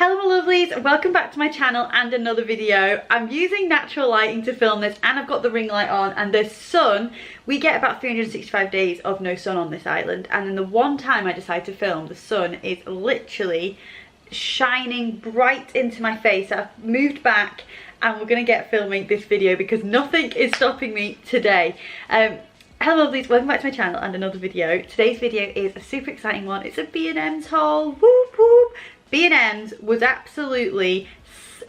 Hello my lovelies, welcome back to my channel and another video. I'm using natural lighting to film this and I've got the ring light on, and the sun, we get about 365 days of no sun on this island, and then the one time I decide to film, the sun is literally shining bright into my face. I've moved back and we're going to get filming this video because nothing is stopping me today. Hello lovelies, welcome back to my channel and another video. Today's video is a super exciting one. It's a B&M's haul. Whoop whoop. B&M's was absolutely,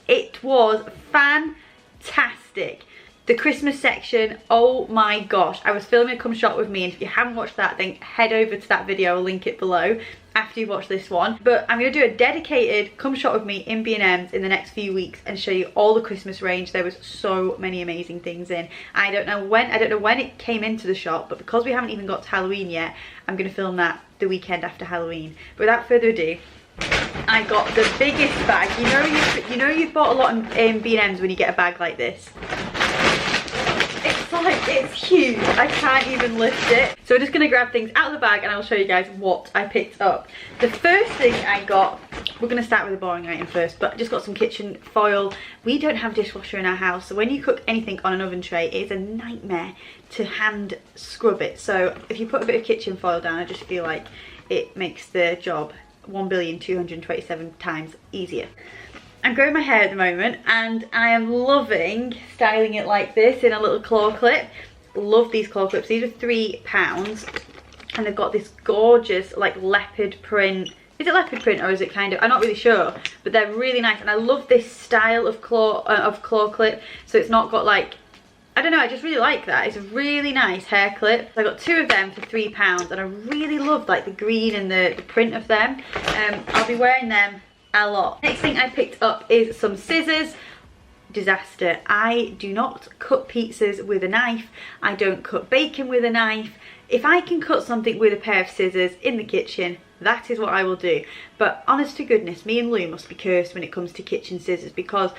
it was fantastic. The Christmas section, oh my gosh. I was filming a Come Shop With Me, and if you haven't watched that, then head over to that video. I'll link it below after you watch this one. But I'm going to do a dedicated Come Shop With Me in B&M's in the next few weeks and show you all the Christmas range. There was so many amazing things in. I don't know when it came into the shop, but because we haven't even got to Halloween yet, I'm going to film that the weekend after Halloween. But without further ado, I got the biggest bag. You know you've bought a lot in B&M's when you get a bag like this. It's huge. I can't even lift it. So we're just going to grab things out of the bag and I'll show you guys what I picked up. The first thing I got, we're going to start with a boring item first, but I just got some kitchen foil. We don't have a dishwasher in our house, so when you cook anything on an oven tray, it is a nightmare to hand scrub it. So if you put a bit of kitchen foil down, I just feel like it makes the job 1,227 times easier. I'm growing my hair at the moment and I am loving styling it like this in a little claw clip. Love these claw clips. These are £3 and they've got this gorgeous like leopard print. Is it leopard print or is it kind of, I'm not really sure, but they're really nice, and I love this style of claw clip. So it's not got like, I don't know, I just really like that. It's a really nice hair clip. I got two of them for £3 and I really love like the green and the print of them. I'll be wearing them a lot. Next thing I picked up is some scissors. Disaster. I do not cut pizzas with a knife. I don't cut bacon with a knife. If I can cut something with a pair of scissors in the kitchen, that is what I will do. But honest to goodness, me and Lou must be cursed when it comes to kitchen scissors, because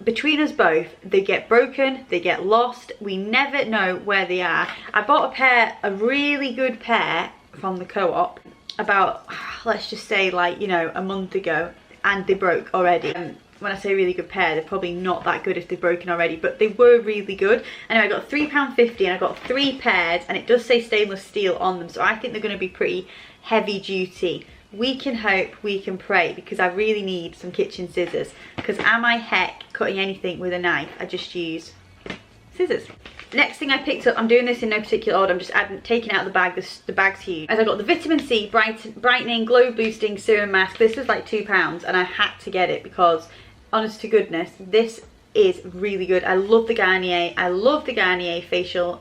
between us both, they get broken, they get lost, we never know where they are. I bought a really good pair from the co-op about, let's just say like, you know, a month ago, and they broke already. When I say really good pair, they're probably not that good if they've broken already, but they were really good. Anyway, I got £3.50 and I got 3 pairs, and it does say stainless steel on them, so I think they're going to be pretty heavy duty. We can hope, we can pray, because I really need some kitchen scissors, because am I heck cutting anything with a knife? I just use scissors. Next thing I picked up, I'm doing this in no particular order, I'm just taking out the bag, the bag's huge. As I got the vitamin C brightening glow boosting serum mask. This was like £2 and I had to get it because honest to goodness, this is really good. I love the Garnier facial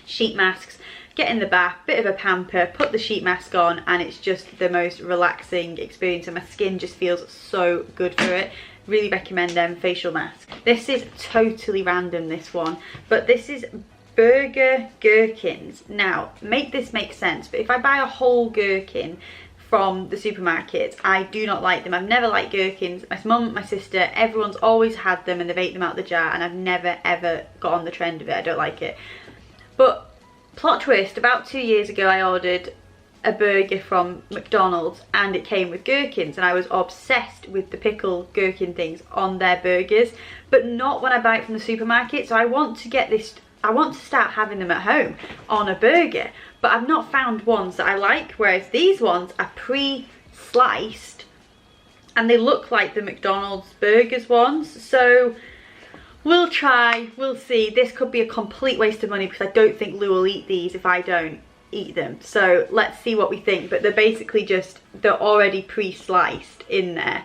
sheet masks. Get in the bath, bit of a pamper, put the sheet mask on, and it's just the most relaxing experience, and my skin just feels so good for it. Really recommend them facial masks. This is totally random, this one, but this is burger gherkins. Now, make this make sense, but if I buy a whole gherkin from the supermarket, I do not like them. I've never liked gherkins. My mum, my sister, everyone's always had them and they've ate them out of the jar, and I've never ever got on the trend of it. I don't like it. But plot twist, about 2 years ago I ordered a burger from McDonald's and it came with gherkins, and I was obsessed with the pickle gherkin things on their burgers, but not when I buy it from the supermarket. So I want to get this, I want to start having them at home on a burger, but I've not found ones that I like, whereas these ones are pre-sliced and they look like the McDonald's burgers ones. So we'll try, we'll see. This could be a complete waste of money because I don't think Lou will eat these if I don't eat them. So let's see what we think. But they're basically just, they're already pre-sliced in there.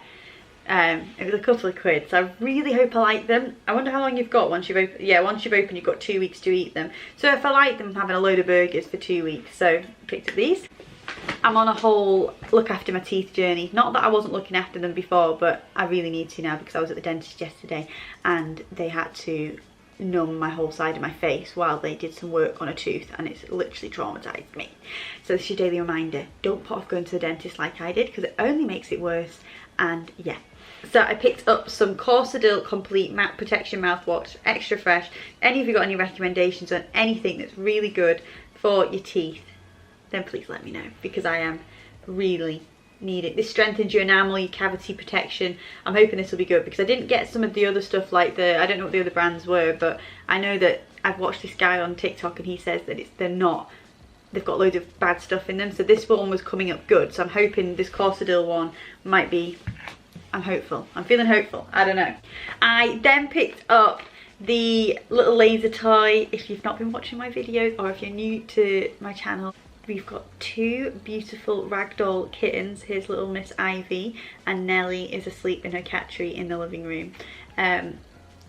It was a couple of quid, so I really hope I like them. I wonder how long you've got once you've opened. Yeah, once you've opened, you've got 2 weeks to eat them. So if I like them, I'm having a load of burgers for 2 weeks. So I picked up these. I'm on a whole look after my teeth journey. Not that I wasn't looking after them before, but I really need to now because I was at the dentist yesterday and they had to numb my whole side of my face while they did some work on a tooth, and it's literally traumatized me. So this is your daily reminder, don't put off going to the dentist like I did, because it only makes it worse. And yeah, so I picked up some Corsadil Complete Matte Protection Mouthwash, extra fresh. Any of you got any recommendations on anything that's really good for your teeth, then please let me know, because I am really need it. This strengthens your enamel, your cavity protection. I'm hoping this will be good because I didn't get some of the other stuff like I don't know what the other brands were, but I know that I've watched this guy on TikTok and he says that they've got loads of bad stuff in them. So this one was coming up good. So I'm hoping this Corsadil one might be, I'm hopeful. I'm feeling hopeful. I don't know. I then picked up the little laser toy. If you've not been watching my videos or if you're new to my channel, we've got two beautiful ragdoll kittens. Here's little Miss Ivy, and Nellie is asleep in her cat tree in the living room.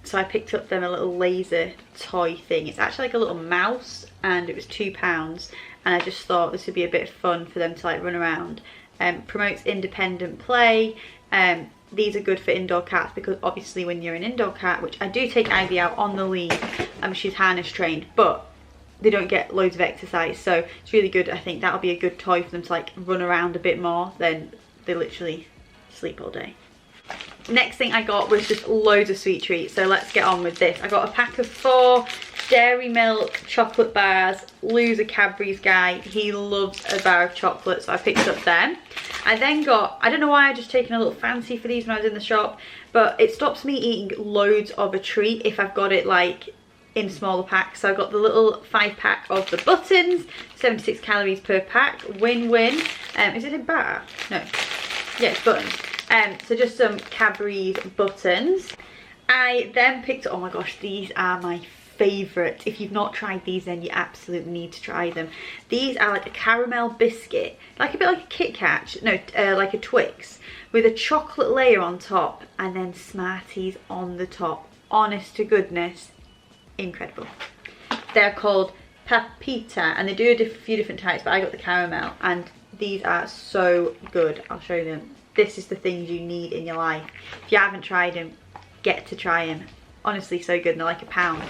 So I picked up them a little laser toy thing. It's actually like a little mouse and it was £2, and I just thought this would be a bit of fun for them to like run around. Promotes independent play. These are good for indoor cats because obviously when you're an indoor cat, which I do take Ivy out on the lead, she's harness trained, but they don't get loads of exercise, so it's really good. I think that'll be a good toy for them to like run around a bit more than they literally sleep all day. Next thing I got was just loads of sweet treats, so let's get on with this. I got a pack of 4 dairy milk chocolate bars. Lou's a Cadbury's guy, he loves a bar of chocolate, so I picked up them. I then got, I don't know why I just taken a little fancy for these when I was in the shop, but it stops me eating loads of a treat if I've got it like in smaller packs. So I got the little 5-pack of the buttons, 76 calories per pack, win-win. Is it a bar? No, yeah, it's buttons. So just some Cadbury's buttons. I then picked, oh my gosh, these are my favourite. If you've not tried these, then you absolutely need to try them. These are like a caramel biscuit, like a bit like a Kit Kat, no, like a Twix, with a chocolate layer on top and then Smarties on the top. Honest to goodness, incredible. They're called Papita and they do a few different types, but I got the caramel and these are so good. I'll show them. This is the things you need in your life. If you haven't tried them, get to try them. Honestly, so good, and they're like £1.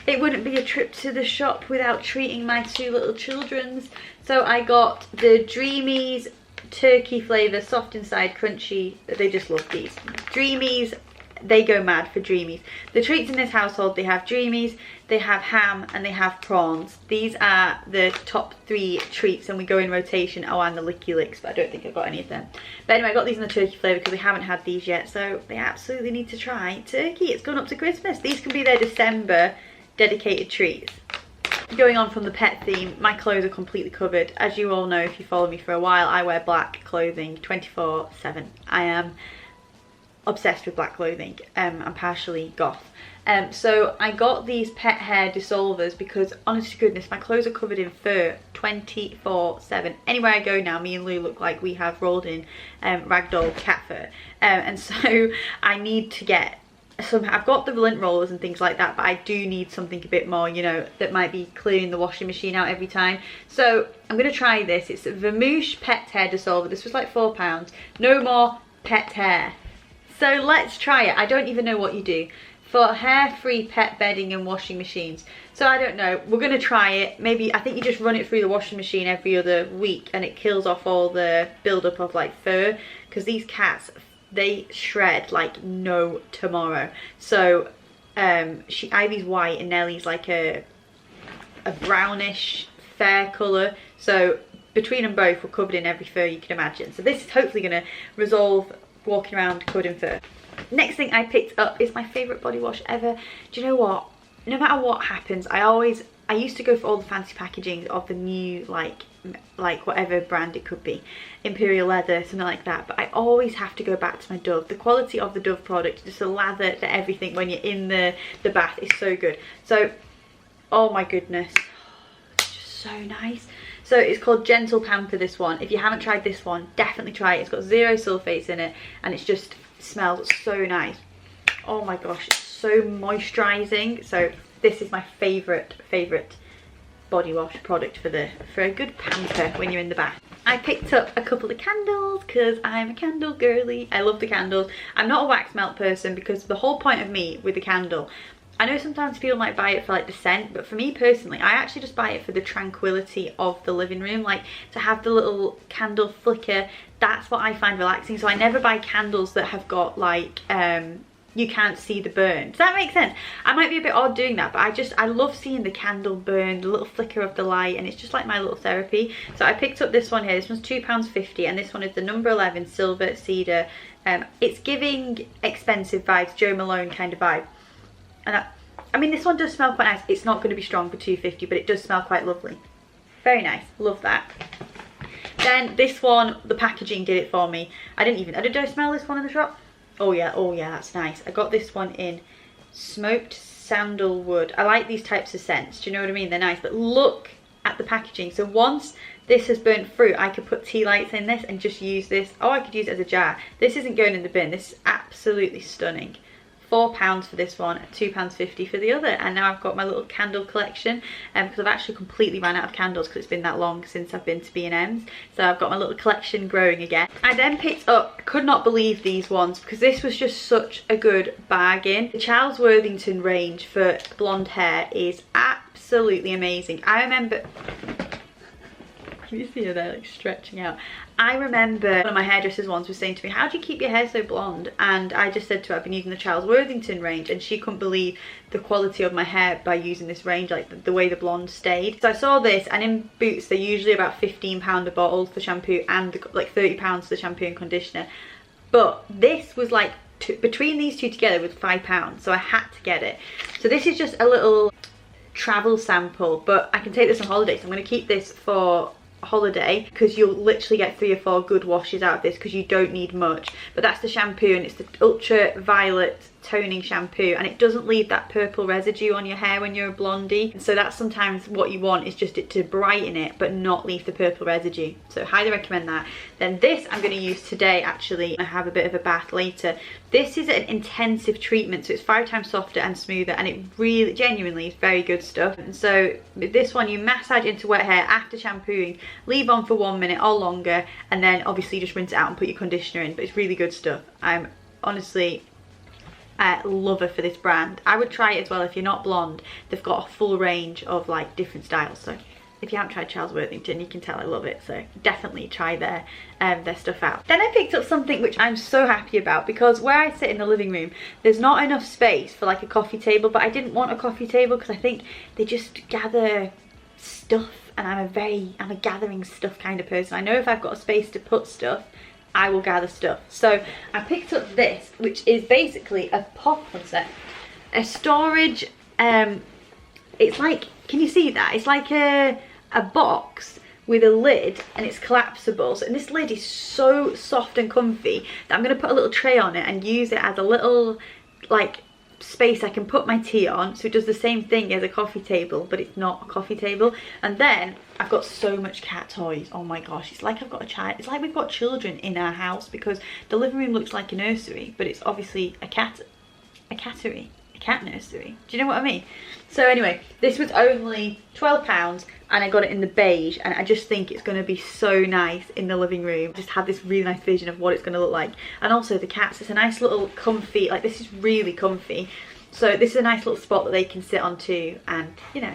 It wouldn't be a trip to the shop without treating my 2 little children's. So I got the Dreamies turkey flavour, soft inside, crunchy. They just love these. Dreamies, they go mad for Dreamies. The treats in this household, they have Dreamies, they have ham, and they have prawns. These are the top 3 treats, and we go in rotation. Oh, and the Licky Licks, but I don't think I've got any of them. But anyway, I got these in the turkey flavour because we haven't had these yet, so they absolutely need to try turkey. It's gone up to Christmas. These can be their December dedicated treats. Going on from the pet theme, my clothes are completely covered. As you all know, if you follow me for a while, I wear black clothing 24/7. I am obsessed with black clothing. I'm partially goth. So I got these pet hair dissolvers because honest to goodness, my clothes are covered in fur 24/7. Anywhere I go now, me and Lou look like we have rolled in ragdoll cat fur. And so I need to get some. I've got the lint rollers and things like that, but I do need something a bit more, you know, that might be clearing the washing machine out every time. So I'm going to try this. It's a Vermouche pet hair dissolver. This was like £4. No more pet hair. So let's try it. I don't even know what you do for hair-free pet bedding and washing machines. So I don't know. We're going to try it. Maybe, I think you just run it through the washing machine every other week and it kills off all the build-up of like fur, because these cats, they shred like no tomorrow. So Ivy's white and Nellie's like a brownish fair colour. So between them both, we're covered in every fur you can imagine. So this is hopefully going to resolve walking around covered in fur. Next thing I picked up is my favourite body wash ever. Do you know what? No matter what happens, I used to go for all the fancy packaging of the new like whatever brand it could be, Imperial Leather, something like that, but I always have to go back to my Dove. The quality of the Dove product, just the lather, the everything when you're in the bath is so good. So, oh my goodness, it's just so nice. So it's called Gentle Pamper, this one. If you haven't tried this one, definitely try it. It's got 0 sulfates in it and it just smells so nice. Oh my gosh, it's so moisturising. So this is my favourite body wash product for a good pamper when you're in the bath. I picked up a couple of candles because I'm a candle girly. I love the candles. I'm not a wax melt person because the whole point of me with the candle, I know sometimes people might buy it for like the scent, but for me personally, I actually just buy it for the tranquility of the living room, like to have the little candle flicker. That's what I find relaxing. So I never buy candles that have got like you can't see the burn. Does that make sense? I might be a bit odd doing that, but I love seeing the candle burn, the little flicker of the light, and it's just like my little therapy. So I picked up this one here. This one's £2.50, and this one is the number 11 silver cedar. It's giving expensive vibes, Joe Malone kind of vibe. And I mean, this one does smell quite nice. It's not going to be strong for £2.50, but it does smell quite lovely. Very nice, love that. Then this one, the packaging did it for me. Did I smell this one in the shop? Oh yeah, that's nice. I got this one in smoked sandalwood. I like these types of scents, do you know what I mean? They're nice, but look at the packaging. So once this has burnt through, I could put tea lights in this and just use this. Oh, I could use it as a jar. This isn't going in the bin. This is absolutely stunning. £4 for this one, £2.50 for the other. And now I've got my little candle collection because I've actually completely ran out of candles because it's been that long since I've been to B&M's. So I've got my little collection growing again. I then picked up, could not believe these ones because this was just such a good bargain. The Charles Worthington range for blonde hair is absolutely amazing. I remember, can you see her there like stretching out? I remember one of my hairdressers once was saying to me, how do you keep your hair so blonde? And I just said to her, I've been using the Charles Worthington range, and she couldn't believe the quality of my hair by using this range, like the way the blonde stayed. So I saw this, and in Boots they're usually about £15 a bottle for shampoo and like £30 for the shampoo and conditioner. But this was like, between these two together was £5, so I had to get it. So this is just a little travel sample, but I can take this on holiday, so I'm going to keep this for holiday because you'll literally get 3 or 4 good washes out of this because you don't need much. But that's the shampoo, and it's the ultraviolet toning shampoo, and it doesn't leave that purple residue on your hair when you're a blondie. And so that's sometimes what you want, is just it to brighten it but not leave the purple residue. So highly recommend that. Then this I'm going to use today actually. I have a bit of a bath later. This is an intensive treatment, so it's 5 times softer and smoother, and it really genuinely is very good stuff. And so with this one, you massage into wet hair after shampooing, leave on for 1 minute or longer, and then obviously just rinse it out and put your conditioner in. But it's really good stuff. I'm honestly lover for this brand. I would try it as well if you're not blonde. They've got a full range of like different styles, so if you haven't tried Charles Worthington, you can tell I love it, so definitely try their stuff out. Then I picked up something which I'm so happy about, because where I sit in the living room, there's not enough space for like a coffee table, but I didn't want a coffee table because I think they just gather stuff, and I'm a gathering stuff kind of person. I know if I've got a space to put stuff, I will gather stuff. So I picked up this, which is basically a a storage, it's like, can you see that? It's like a box with a lid, and it's collapsible. So, and this lid is so soft and comfy that I'm going to put a little tray on it and use it as a little like space I can put my tea on, so it does the same thing as a coffee table, but it's not a coffee table. And then I've got so much cat toys. Oh my gosh, it's like I've got a child. It's like we've got children in our house, because the living room looks like a nursery, but it's obviously a cat nursery. Do you know what I mean? So anyway, this was only £12, and I got it in the beige, and I just think it's going to be so nice in the living room. Just have this really nice vision of what it's going to look like. And also the cats, it's a nice little comfy, like this is really comfy. So this is a nice little spot that they can sit on too, and you know,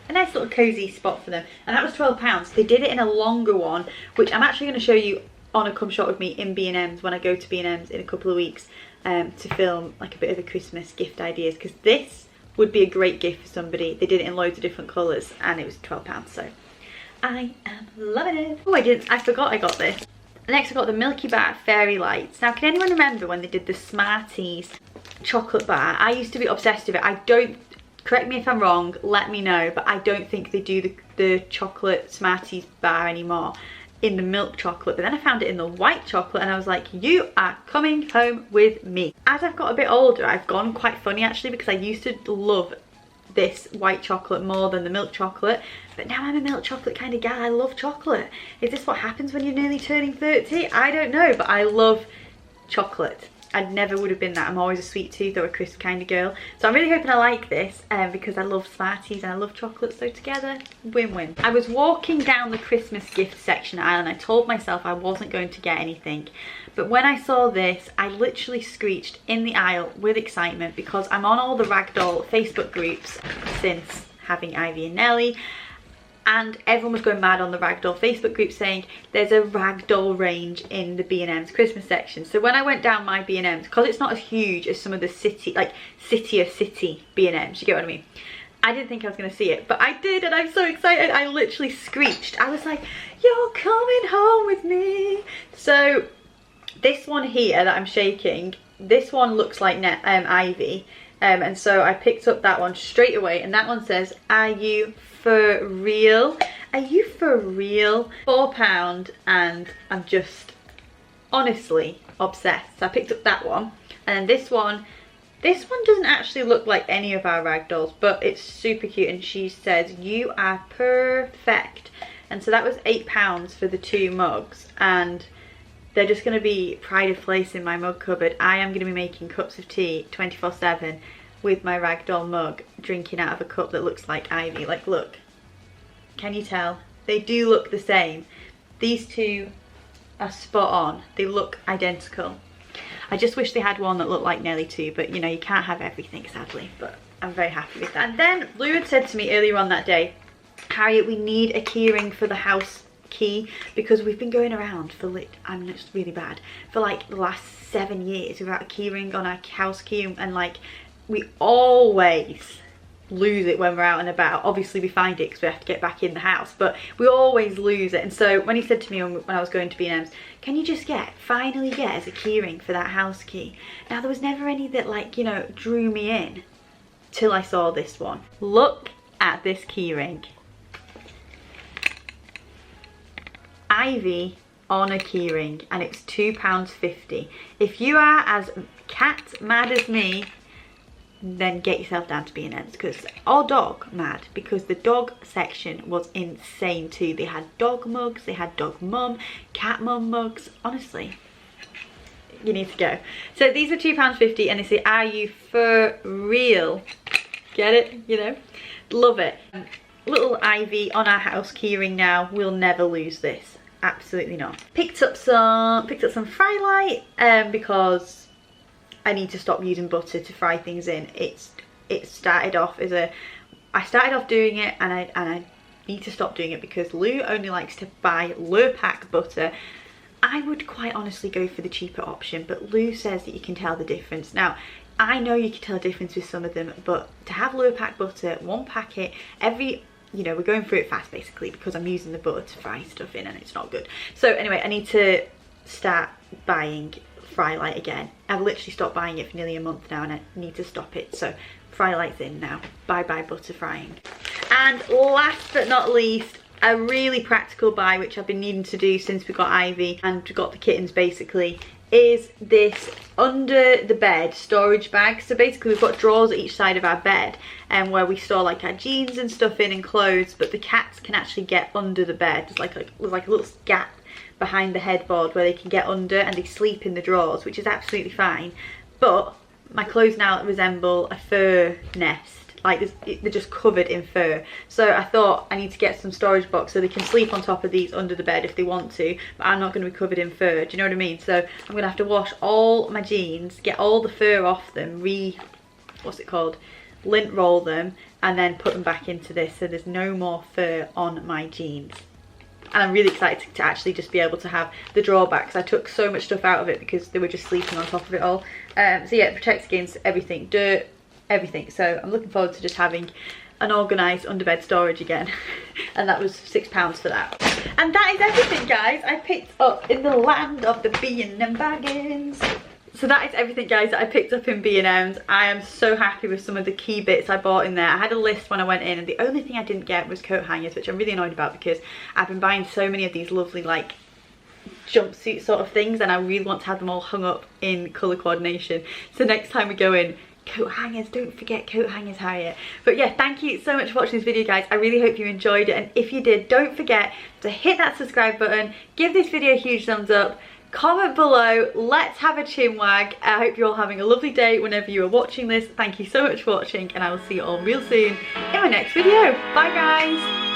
a nice little cozy spot for them. And that was £12. They did it in a longer one, which I'm actually going to show you on a come shop with me in B&M's when I go to B&M's in a couple of weeks, to film like a bit of a Christmas gift ideas, because this would be a great gift for somebody. They did it in loads of different colours, and it was £12, so I am loving it. Oh, I forgot I got this. Next I got the Milky Bar Fairy Lights. Now, can anyone remember when they did the Smarties chocolate bar? I used to be obsessed with it. I don't, correct me if I'm wrong, let me know, but I don't think they do the chocolate Smarties bar anymore in the milk chocolate. But then I found it in the white chocolate, and I was like, you are coming home with me. As I've got a bit older, I've gone quite funny actually, because I used to love this white chocolate more than the milk chocolate, but now I'm a milk chocolate kind of gal. I love chocolate. Is this what happens when you're nearly turning 30? I don't know, but I love chocolate. I never would have been that. I'm always a sweet tooth or a crisp kind of girl. So I'm really hoping I like this, because I love Smarties and I love chocolate, so together, win-win. I was walking down the Christmas gift section aisle, and I told myself I wasn't going to get anything. But when I saw this, I literally screeched in the aisle with excitement, because I'm on all the ragdoll Facebook groups since having Ivy and Nelly. and everyone was going mad on the ragdoll Facebook group saying there's a ragdoll range in the B&M's Christmas section. So when I went down my B&M's, because it's not as huge as some of the city B&M's, you get what I mean? I didn't think I was going to see it, but I did, and I'm so excited. I literally screeched. I was like, you're coming home with me. So this one here that I'm shaking, this one looks like Ivy. And so I picked up that one straight away, and that one says, are you for real? Are you for real? £4, and I'm just honestly obsessed. So I picked up that one, and then this one doesn't actually look like any of our ragdolls, but it's super cute, and she says, you are perfect. And so that was £8 for the 2 mugs, and they're just going to be pride of place in my mug cupboard. I am going to be making cups of tea 24/7 with my ragdoll mug, drinking out of a cup that looks like Ivy. Like, look, can you tell? They do look the same. These two are spot on. They look identical. I just wish they had one that looked like Nelly too, but you know, you can't have everything, sadly, but I'm very happy with that. And then Lou had said to me earlier on that day, Harriet, we need a keyring for the house key, because we've been going around for I'm just really bad, for like the last 7 years without a keyring on our house key, and like we always lose it when we're out and about. Obviously we find it because we have to get back in the house, but we always lose it. And so when he said to me when I was going to B&M's, can you just finally get us a keyring for that house key? Now there was never any that, like, you know, drew me in till I saw this one. Look at this keyring. Ivy on a keyring, and it's £2.50. If you are as cat mad as me, then get yourself down to B&M's, because or dog mad, because the dog section was insane too. They had dog mugs, they had dog mum, cat mum mugs. Honestly, you need to go. So these are £2.50, and they say, are you for real? Get it? You know, love it. Little Ivy on our house keyring now. We'll never lose this. Absolutely not. Picked up some fry light because I need to stop using butter to fry things in. It started off as I started off doing it, and I need to stop doing it because Lou only likes to buy Lurpak butter. I would quite honestly go for the cheaper option, but Lou says that you can tell the difference. Now, I know you can tell the difference with some of them, but to have Lurpak butter, 1 packet every, you know, we're going through it fast basically because I'm using the butter to fry stuff in and it's not good. So anyway, I need to start buying fry light again. I've literally stopped buying it for nearly a month now, and I need to stop it. So fry light's in now. Bye bye butter frying. And last but not least, a really practical buy which I've been needing to do since we got Ivy and got the kittens basically, is this under the bed storage bag. So basically we've got drawers at each side of our bed, and where we store like our jeans and stuff in and clothes, but the cats can actually get under the bed. There's like a little gap behind the headboard where they can get under, and they sleep in the drawers, which is absolutely fine. But my clothes now resemble a fur nest. Like they're just covered in fur. So I thought I need to get some storage box so they can sleep on top of these under the bed if they want to, but I'm not going to be covered in fur. Do you know what I mean? So I'm going to have to wash all my jeans, get all the fur off them, lint roll them, and then put them back into this so there's no more fur on my jeans. And I'm really excited to actually just be able to have the drawbacks. I took so much stuff out of it because they were just sleeping on top of it all. So yeah, it protects against everything, dirt, everything. So I'm looking forward to just having an organised underbed storage again. And that was £6 for that. And that is everything, guys, I picked up in the land of the B&M bargains. So that is everything, guys, that I picked up in B&M's. I am so happy with some of the key bits I bought in there. I had a list when I went in, and the only thing I didn't get was coat hangers, which I'm really annoyed about because I've been buying so many of these lovely like jumpsuit sort of things, and I really want to have them all hung up in colour coordination. So next time we go in, coat hangers, don't forget coat hangers, Harriet. But yeah, thank you so much for watching this video, guys. I really hope you enjoyed it, and if you did, don't forget to hit that subscribe button, give this video a huge thumbs up, comment below, let's have a chin wag. I hope you're all having a lovely day whenever you are watching this. Thank you so much for watching, and I will see you all real soon in my next video. Bye, guys.